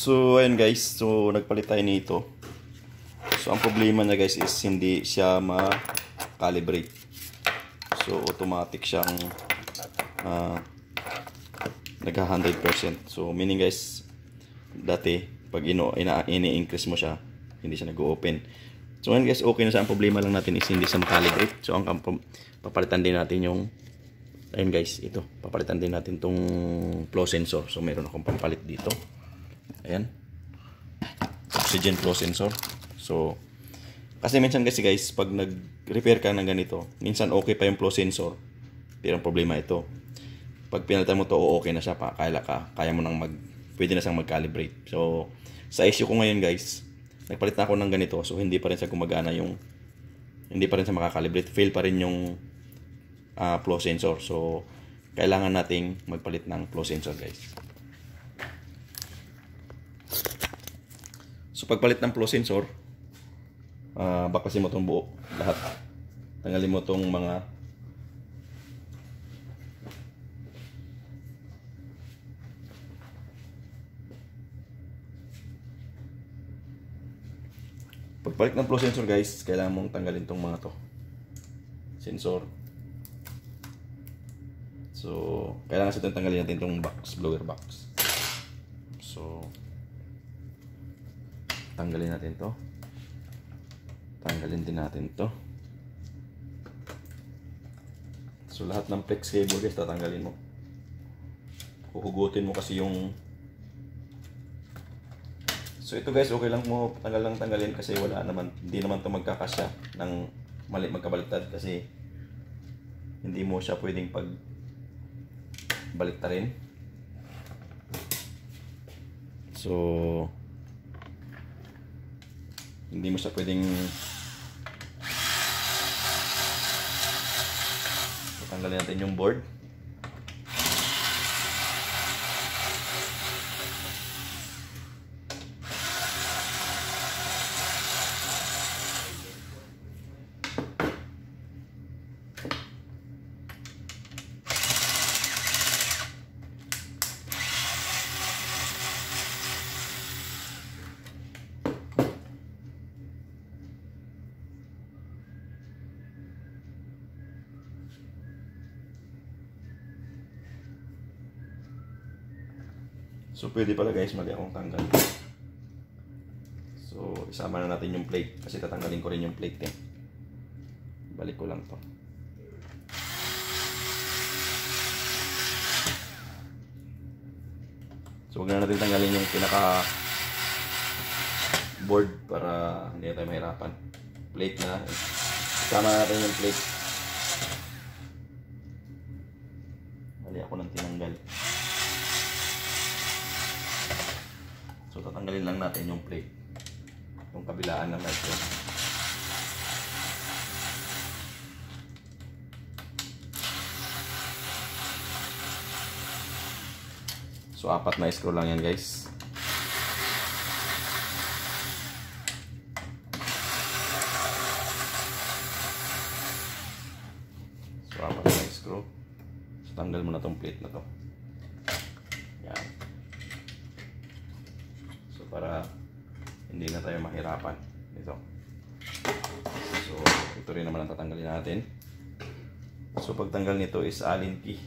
So ayun guys, so nagpalit tayo nito. So ang problema niya guys is hindi siya ma-calibrate. So automatic siyang nagka 100%. So meaning guys, dati pag ini-increase mo siya, hindi siya nag-open. So ngayon guys, okay na siya. Ang problema lang natin is hindi siya ma-calibrate. So ang papalitan din natin yung, ayun guys, ito. Papalitan din natin tong flow sensor. So meron akong pampalit dito. Ayan. Oxygen flow sensor. So kasi minsan kasi guys, pag nag-repair ka ng ganito, minsan okay pa yung flow sensor. Pero ang problema ito, pag pinalitan mo to, okay na siya pa. Kaya mo nang pwede na siyang mag-calibrate. So sa issue ko ngayon guys, nagpalit na ako ng ganito. So hindi pa rin siya gumagana hindi pa rin siya makakalibrate. Fail pa rin yung flow sensor. So kailangan nating magpalit ng flow sensor guys. So pagpalit ng flow sensor, bakasin mo itong buo lahat. Tanggalin mo itong mga pagpalit ng flow sensor guys, kailangan mong tanggalin itong mga to sensor. So kailangan sa itong tanggalin natin itong box, blower box. So tanggalin natin to. Tanggalin din natin to. So lahat ng flex cable guys, tatanggalin mo. Huhugutin mo kasi yung. So ito guys, okay lang mo tanggalin kasi hindi naman to magkakasya ng magkabaliktad kasi hindi mo siya pwedeng baliktarin. So hindi mo siya pwedeng tanggalin natin yung board. So pwede pala guys, mali akong tanggal. So isama na natin yung plate kasi tatanggalin ko rin yung plate eh. Balik ko lang to. So huwag na natin tanggalin yung pinaka board para hindi tayo mahirapan. Plate na. Isama na natin yung plate. Mali ako nang tinanggal. So tatanggalin lang natin yung plate, yung kabilaan ng light bulb. So 4 na screw lang yan guys. So 4 na screw. So tanggal mo na tong plate na to. Yan. Para hindi na tayo mahirapan ito. So ito rin naman ang tatanggalin natin. So pagtanggal nito is Allen key.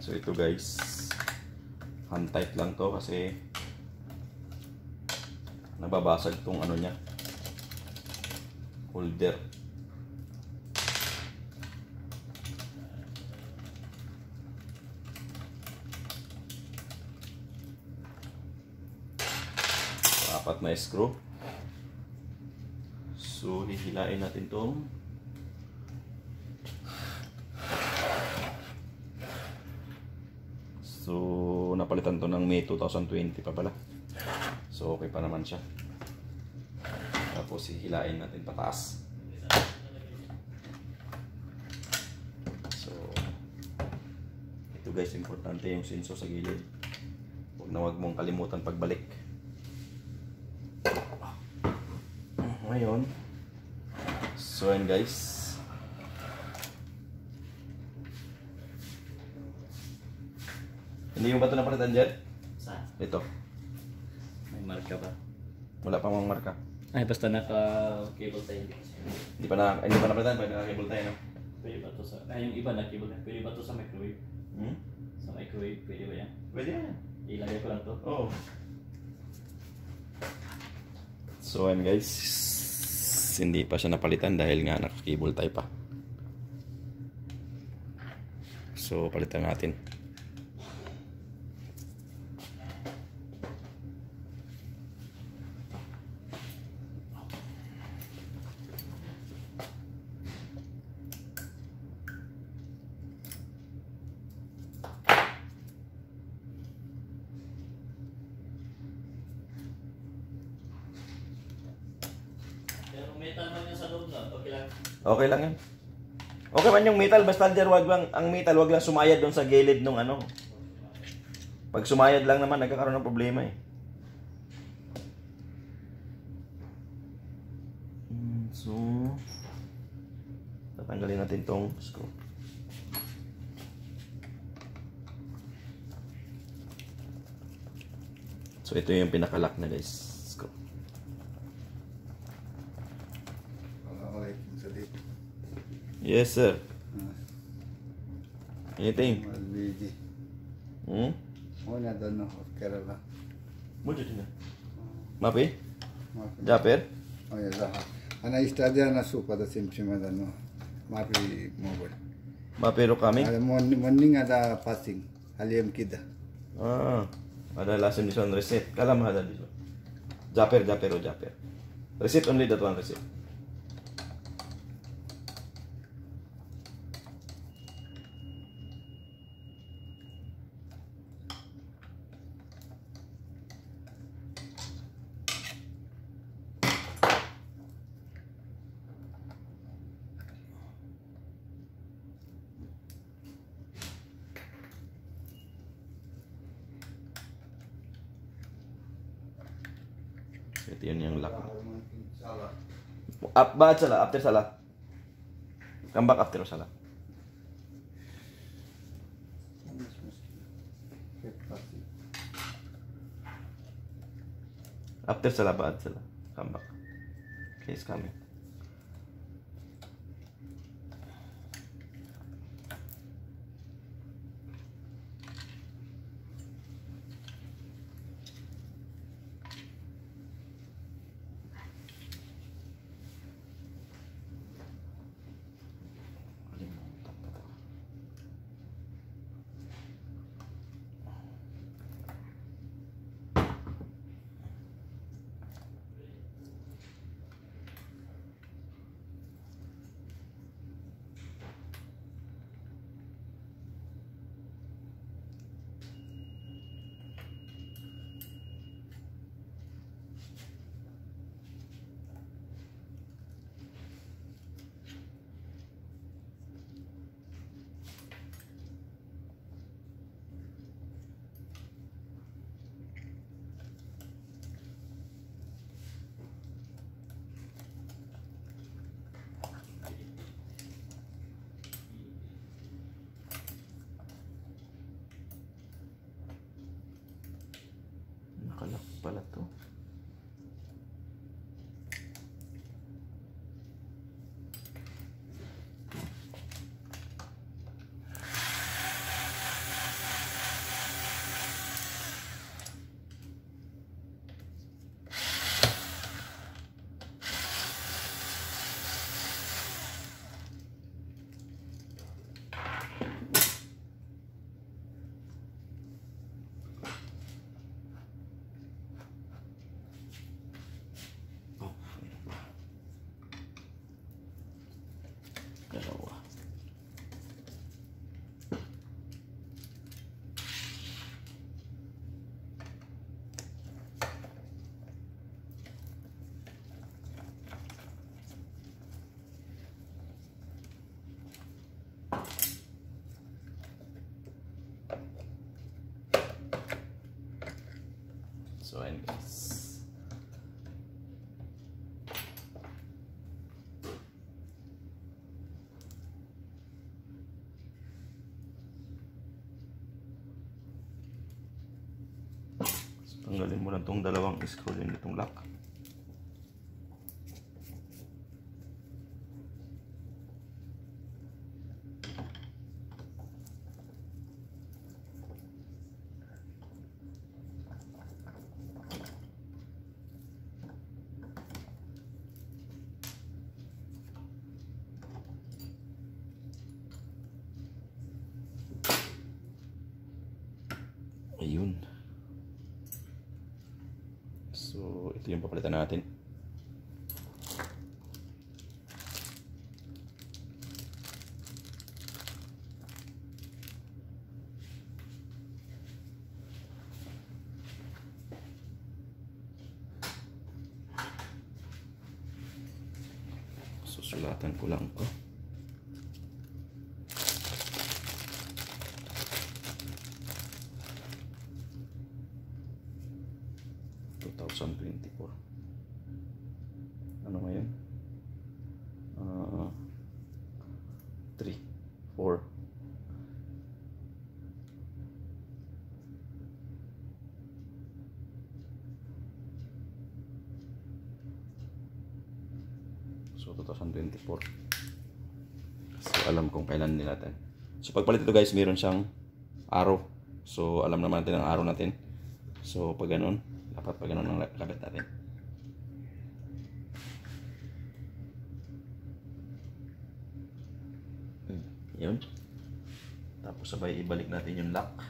So ito guys, hand tight lang to kasi nababasag tong ano niya, holder. So 4 na screw. So hihilain natin tong So napalitan to ng May 2020 pa pala. So okay pa naman siya. Tapos hihilain natin pataas. So Ito guys, importante yung senso sa gilid. Huwag mong kalimutan pagbalik. Ngayon, so yan guys. Hindi yung bato na palitan dyan? Saan? Ito. May marka ba? Wala pang mga marka. Ay, basta naka-cable tayo. Hindi pa napalitan, pag naka-cable tayo, no? Pwede ba ito sa... Ay, yung iba na-cable na. Pwede ba ito sa microwave? Hmm? Sa microwave, pwede ba yan? Pwede yan. Ilagay ko lang to. Oo. So yan guys, hindi pa siya napalitan dahil nga naka-cable tie pa. So palitan natin. Pero metal man yung sa loob na, okay lang. Okay lang yan. Okay man yung metal, basta dyan ang metal wag lang sumayad doon sa gilid nung ano. Pag sumayad lang naman, nagkakaroon ng problema eh. So, tatanggalin natin tong screw. So, ito yung pinakalock na guys. Screw. Yes, sir. Anything? Hmm? Una dono Kerala. Mucho tina. Mapi? Japer? Oh ya zaha. Ana istadia na supa da simchima dano. Mapi mobile. Mapero kami? Ada morning ada passing. Aliyam kida. Ah, ada lasim di son receipt. Kalam ada di son. Japer. Receipt only that one receipt. Ito yun yung lock. Ba't sala? After sala? Come back after sala. After sala, ba't sala? Come back. Okay, it's coming. Nakalak pala to. So ayun guys. Tanggalin mo lang itong dalawang screw din itong lock. Ayun. So, ito yung papalitan natin. Susulatan ko lang ito. Ano ngayon? 3, 4. So 2024. So alam kung kailan nilatan. So pagpalit ito guys, meron siyang arrow. So alam naman natin ang arrow natin. So pag ganun, dapat pag ganun ang labit natin. Yun. Tapos sabay ibalik natin yung lock.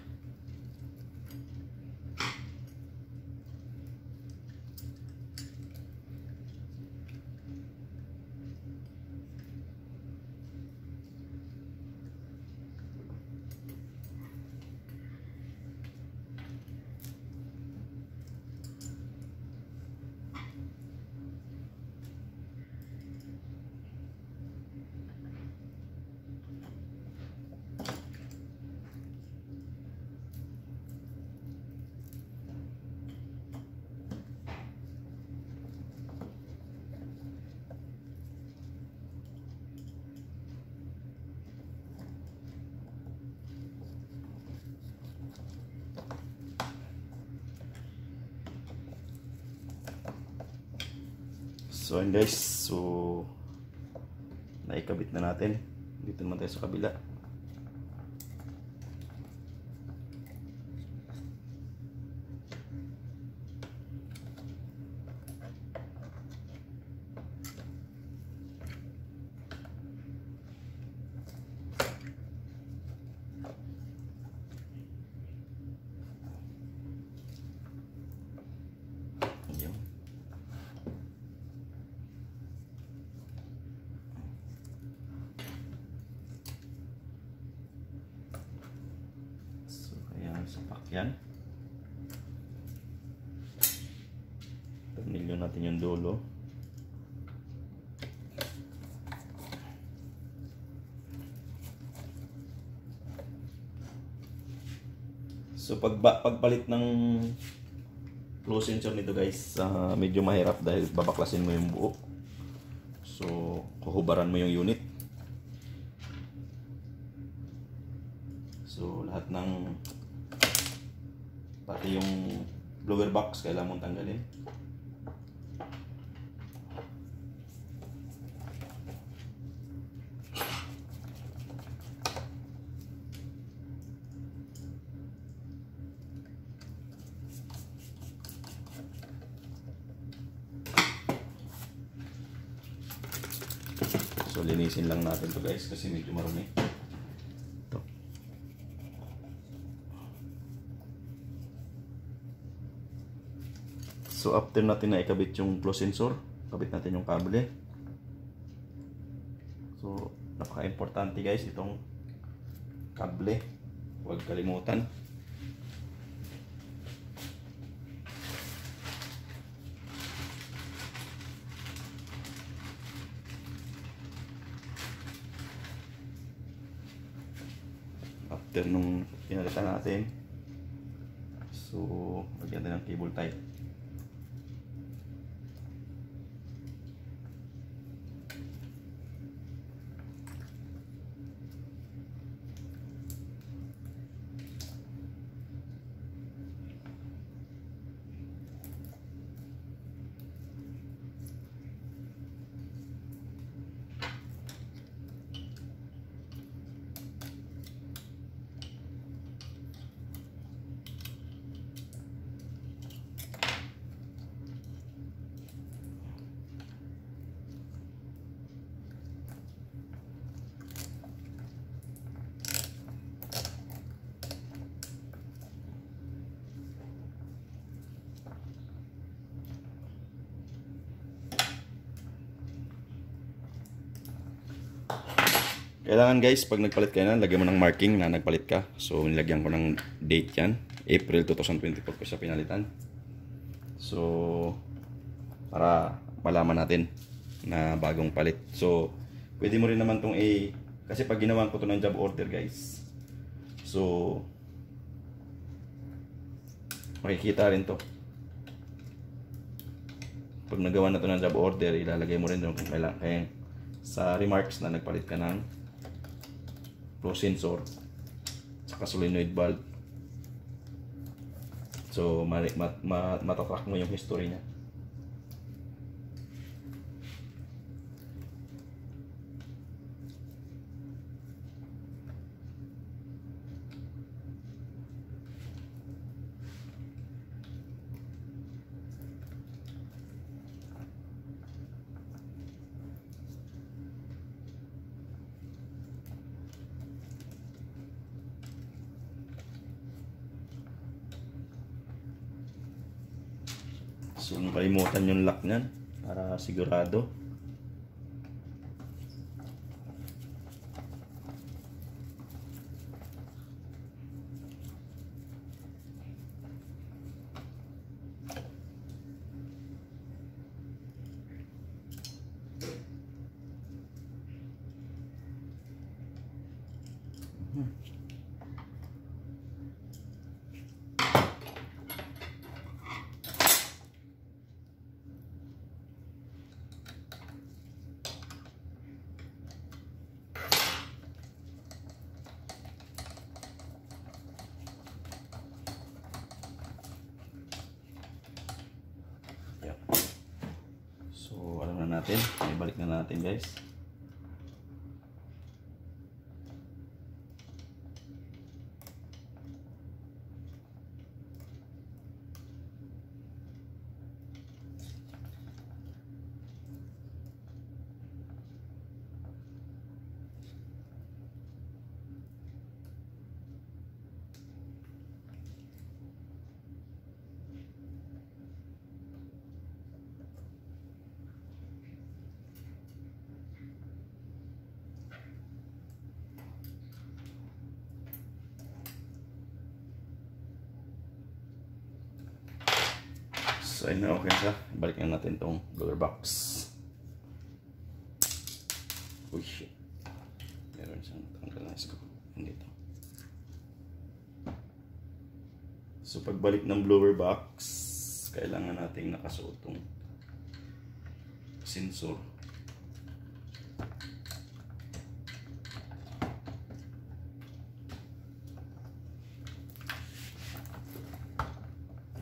So yun guys, so naikabit na natin. Dito naman tayo sa kabila. Sapak yan. Tornilyo natin yung dulo. So pagpalit ng flow sensor nito guys, medyo mahirap dahil babaklasin mo yung buo. So kuhubaran mo yung unit. So lahat ng pati yung blower box kailangan mong tanggalin. So linisin lang natin to guys kasi medyo marumi. So after natin na ikabit yung flow sensor, kabit natin yung kable. So napaka-importante guys itong kable. Huwag kalimutan. After nung pinalitan natin, So, lagyan natin ng cable tie. Kailangan guys, pag nagpalit ka na, lagyan mo ng marking na nagpalit ka. So, nilagyan ko ng date yan. April 2024 ko siya pinalitan. So, para malaman natin na bagong palit. So, pwede mo rin naman itong kasi pag ginawan ko to ng job order guys. So, makikita rin to. Pag nagawa na to ng job order, ilalagay mo rin doon kung kailangan. Kaya sa remarks na nagpalit ka ng flow sensor saka solenoid valve. So matatrack mo yung history niya. So, kalimutan yung lock niyan para sigurado. So, alam na natin. Ibalik na natin guys. So, ayun na, okay siya. Balik na natin itong blower box. Uy, shit. Meron siyang tanggal na screw. Dito. So, pagbalik ng blower box, kailangan natin nakasuot itong sensor.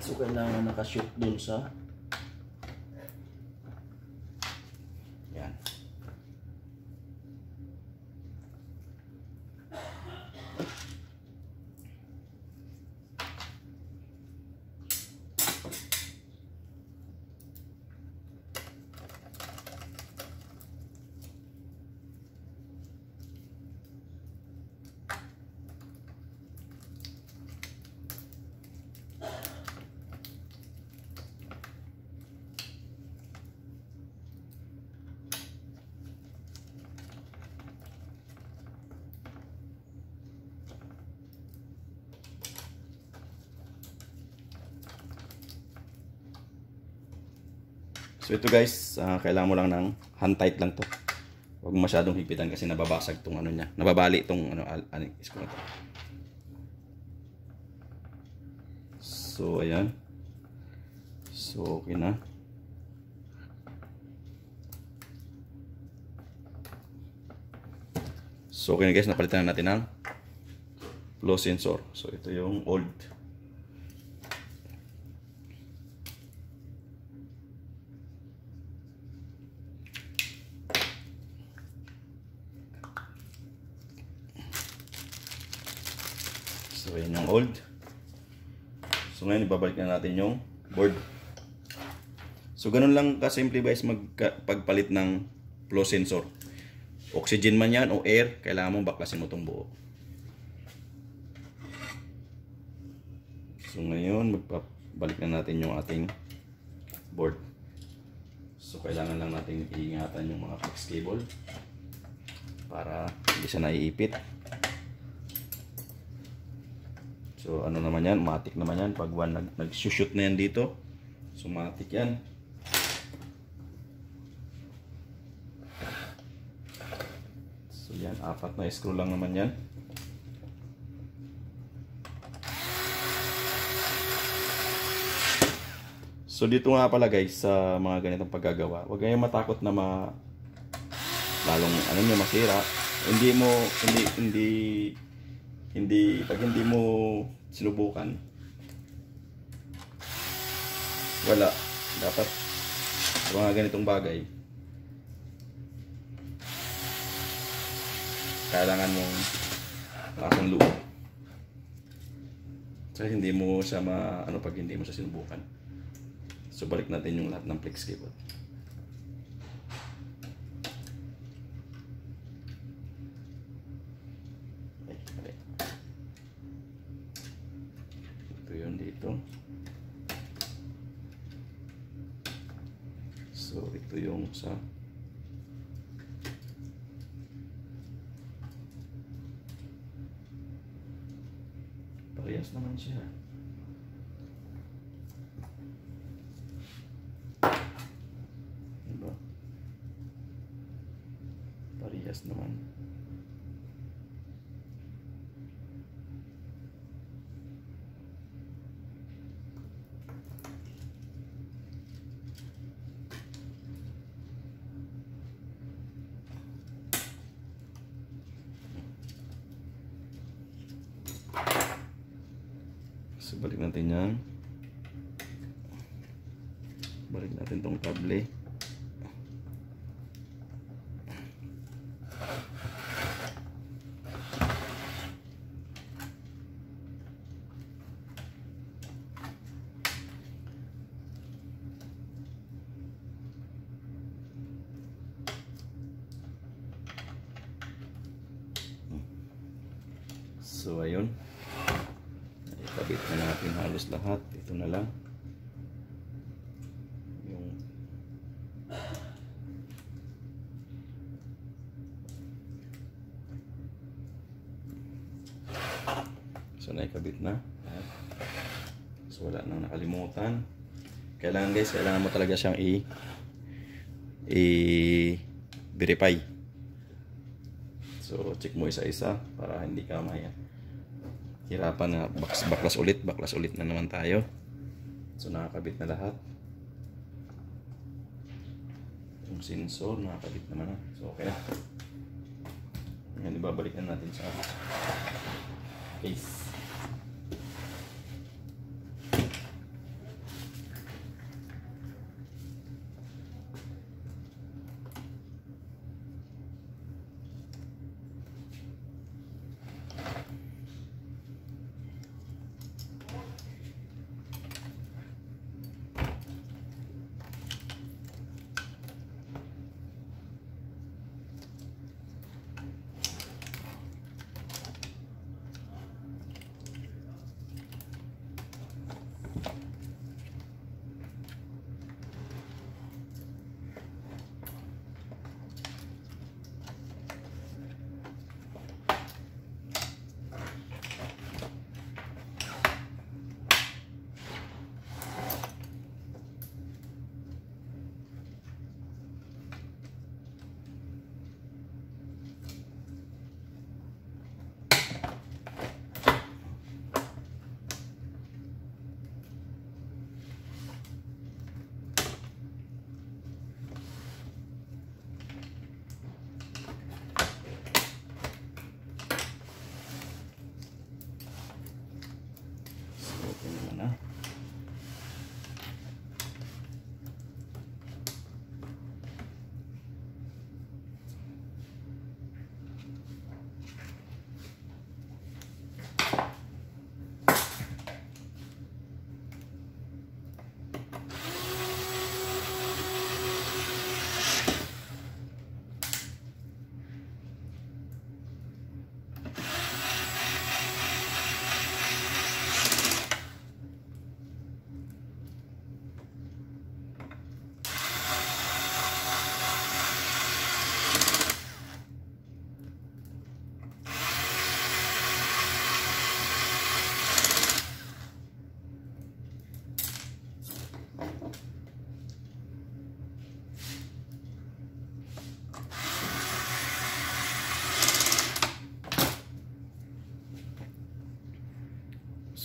So, kailangan nakashoot dun sa yan. So ito guys, kailangan mo lang ng hand tight lang to. Huwag masyadong higpitan kasi nababasag tong ano niya. Nababali tong ano, screw na to. So, ayan. So, okay na. So, okay na guys, napalitan na natin ang flow sensor. So, ito yung old. So, ayan yung old. So, ngayon, ibabalik na natin yung board. So, ganun lang kasimple guys pagpalit ng flow sensor. Oxygen man yan o air, kailangan mo baklasin mo itong buo. So, ngayon, magbabalik na natin yung ating board. So, kailangan lang natin iingatan yung mga flex cable para hindi siya naiipit. So ano naman yan, matik naman yan. Pag nag-shoot na yan dito, so matik yan. So yan, 4 na screw lang naman yan. So dito nga pala guys, sa mga ganitong paggagawa, huwag kayong matakot na lalong ano nyo masira. Pag hindi mo sinubukan, wala. Dapat sa mga ganitong bagay, kailangan mong lakas ng loob. So hindi mo siya pag hindi mo siya sinubukan. So balik natin yung lahat ng flex cable. Ito yun dito. So ito yung sa parehas naman siya. Diba? Parehas naman. So balik natin yan. Balik natin tong kable. So ayun, ikabit na natin halos lahat. Ito na lang yung so naikabit na. So wala nang nakalimutan. Kailangan guys, kailangan mo talaga siyang i-verify. So check mo isa-isa para hindi ka hirapan na baklas ulit na naman tayo. So nakakabit na lahat. Yung sensor nakakabit naman na. So okay na. Ngayon ibabalik na natin sa case.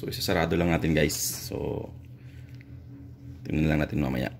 So isasarado lang natin guys. So tingnan lang natin mamaya.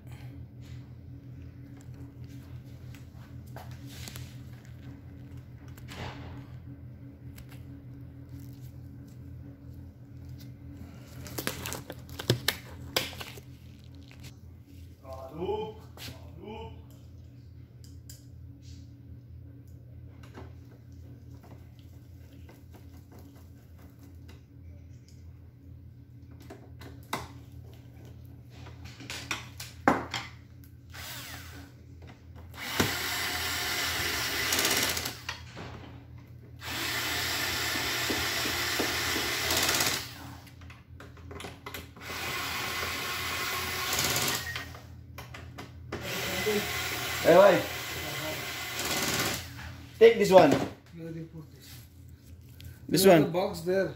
Hey, why? Take this one. Where do you put this? This You have one. the box there.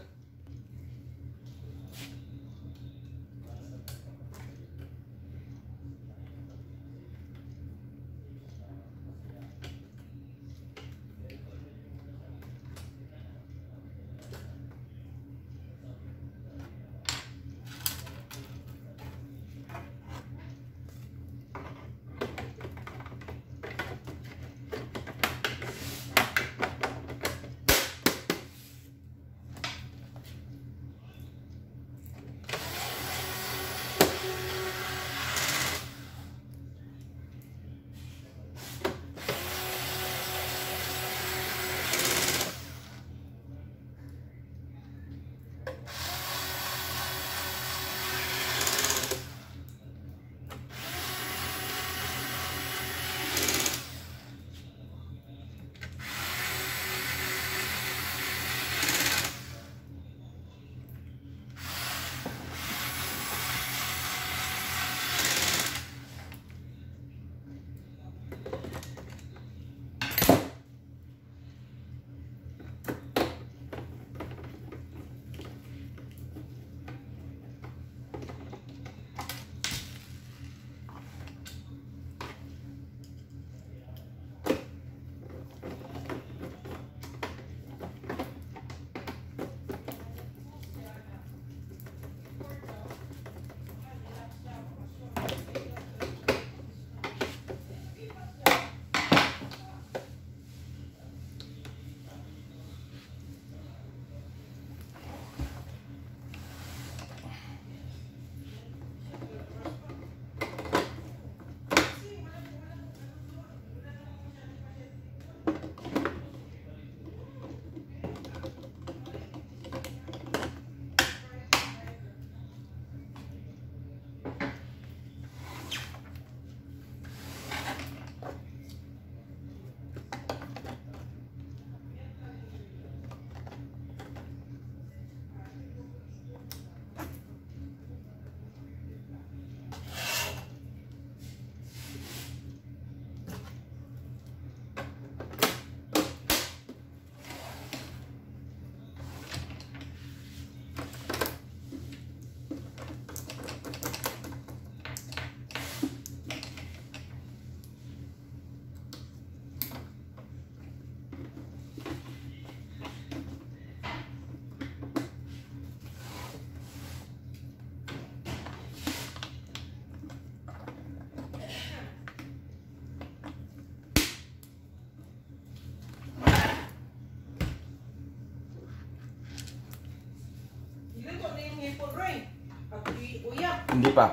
Hindi pa.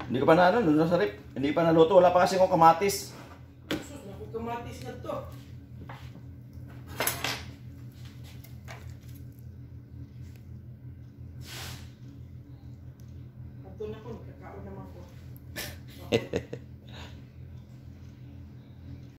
Hindi ko pa na ano, nasa rip. Hindi pa naluto. Wala pa kasi akong kamatis. Sus, naku kamatis na to. Ato na ko, nakakaon naman ko.